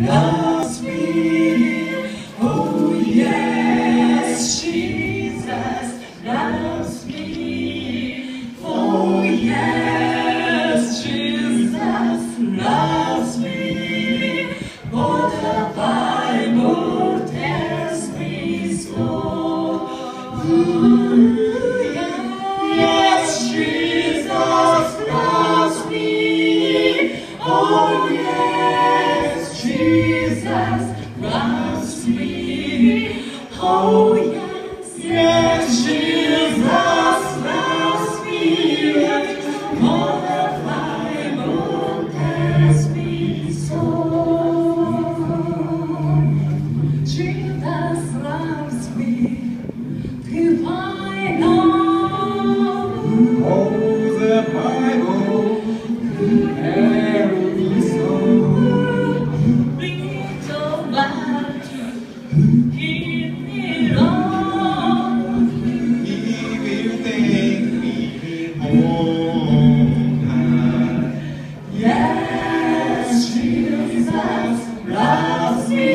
loves me. Oh yes, Jesus loves me. Oh yes, Jesus loves me. Oh, the Bible tells me so. Yes, Jesus loves me. Oh yes, Jesus loves me. Oh yes, yes, Jesus loves me. Oh, the Bible tells me so. Jesus loves me. If I know, Oh, the Bible tells me so. little matter, give it all. He will take me home. Yes, Jesus loves me.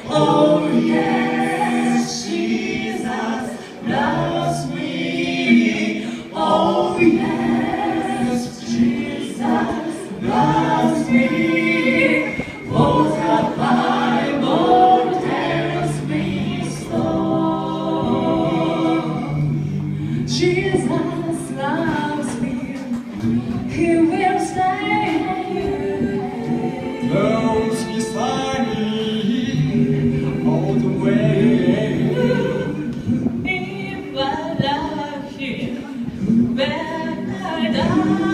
Oh yes, Jesus loves me. Oh yes, Jesus loves me. Oh, the Bible tells me so. Jesus loves me. He will stay. Goes beside me all the way. If I love him, when I die.